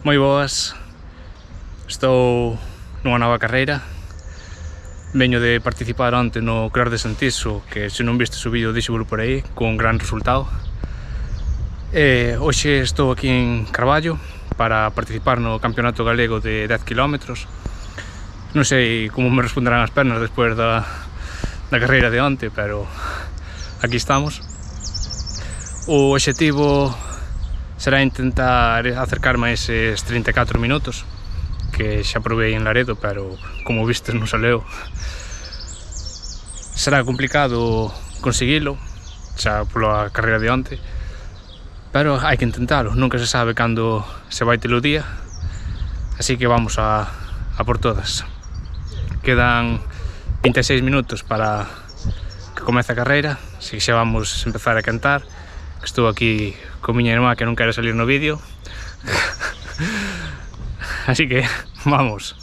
Moi boas, estou nunha nova carreira. Veño de participar onte no Cror de Santiso, que se non vistes o vídeo díxovolo por aí, con gran resultado. Hoxe estou aquí en Carballo para participar no Campeonato Galego de 10 km. Non sei como me responderán as pernas despois da carreira de onte, pero aquí estamos. O obxectivo será intentar acercarme a eses 34 minutos que xa probei en Laredo, pero como vistes non saleu. Será complicado conseguilo xa pola carreira de onte, pero hai que intentalo, nunca se sabe cando se vai ter o día, así que vamos a por todas. Quedan 26 minutos para que comece a carreira, así que xa vamos empezar a cantar. Estou aquí con miña irmá que non quere salir no vídeo. Así que, vamos.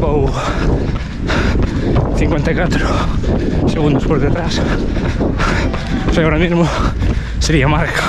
Vou 54 segundos por detrás. O sea, ahora mismo sería marca.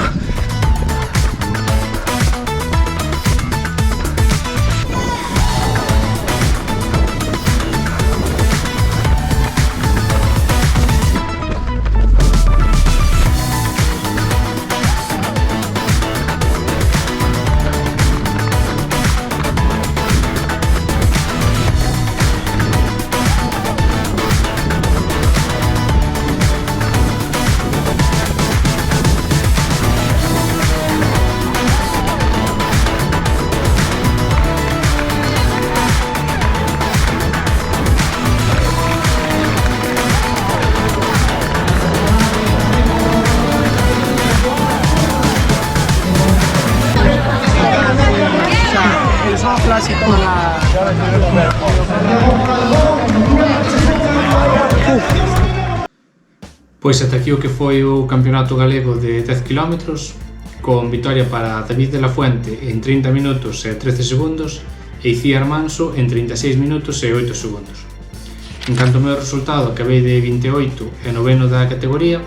Pois ata aquí o que foi o Campeonato Galego de 10 km, con vitoria para David de la Fuente en 30 minutos e 13 segundos e Icíar Manso en 36 minutos e 8 segundos. En canto ao meu resultado, acabei de 28 e noveno da categoría,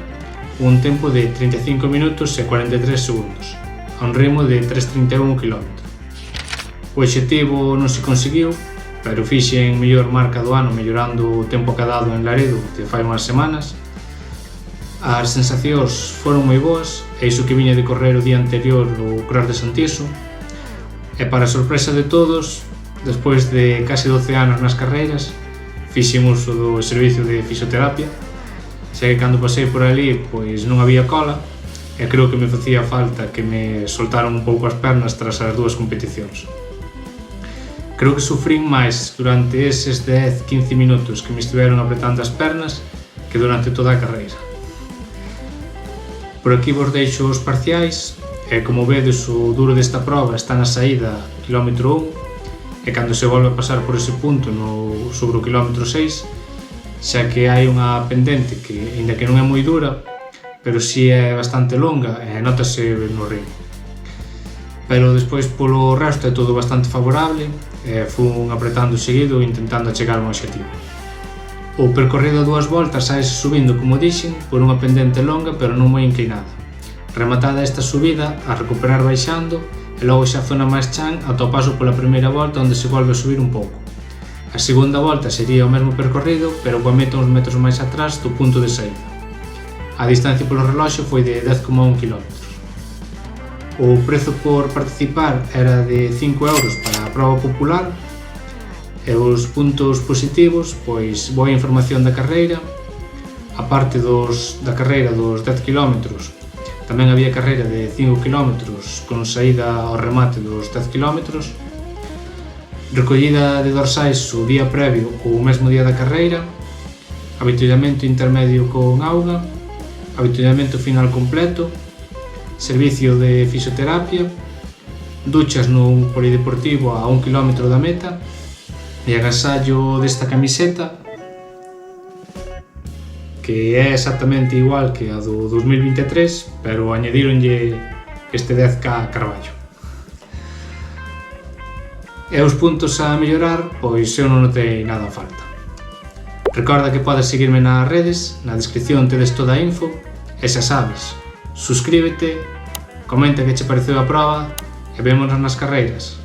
un tempo de 35 minutos e 43 segundos, a un ritmo de 3,31 km. O obxectivo non se conseguiu, pero fixen mellor marca do ano mellorando o tempo acadado en Laredo de fai unhas semanas. As sensacións foron moi boas, e iso que viña de correr o día anterior o Cror de Santiso. E para sorpresa de todos, despois de case 12 anos nas carreiras, fixen uso do servicio de fisioterapia, xa que cando pasei por ali pois non había cola, e creo que me facía falta que me soltaran un pouco as pernas tras as dúas competicións. Creo que sufrín máis durante eses 10-15 minutos que me estiveron apretando as pernas que durante toda a carreira. Por aquí vos deixo os parciais, e como vedes o duro desta proba está na saída quilómetro 1, e cando se volve a pasar por ese punto sobre o quilómetro 6, xa que hai unha pendente que, aínda que non é moi dura, pero si é bastante longa e notase no ritmo. Pero despois polo resto é todo bastante favorable e fun apretando seguido intentando chegar ao obxectivo. O percorrido a 2 voltas saese subindo, como dixen, por unha pendente longa pero non moi inclinada. Rematada esta subida, a recuperar baixando e logo xa a zona máis chan ata o paso pola primeira volta onde se volve a subir un pouco. A segunda volta sería o mesmo percorrido pero coa meta uns metros máis atrás do punto de saída. A distancia polo reloxo foi de 10,1 km. O prezo por participar era de 5 euros para a proba popular e os puntos positivos, pois boa información da carreira, a parte da carreira dos 10 km, tamén había carreira de 5 km con saída ao remate dos 10 km, recollida de dorsais o día previo ou o mesmo día da carreira, avituallamento intermedio con auga, avituallamento final completo, servicio de fisioterapia, duchas no polideportivo a 1 km da meta e agasallo desta camiseta que é exactamente igual que a do 2023, pero añadíronlle este 10K Carballo. E os puntos a mellorar, pois eu non notei nada a falta. Recorda que podes seguirme nas redes, na descripción tedes toda a info, e xa sabes, suscríbete, comenta que che pareceu a proba e vémonos nas carreiras.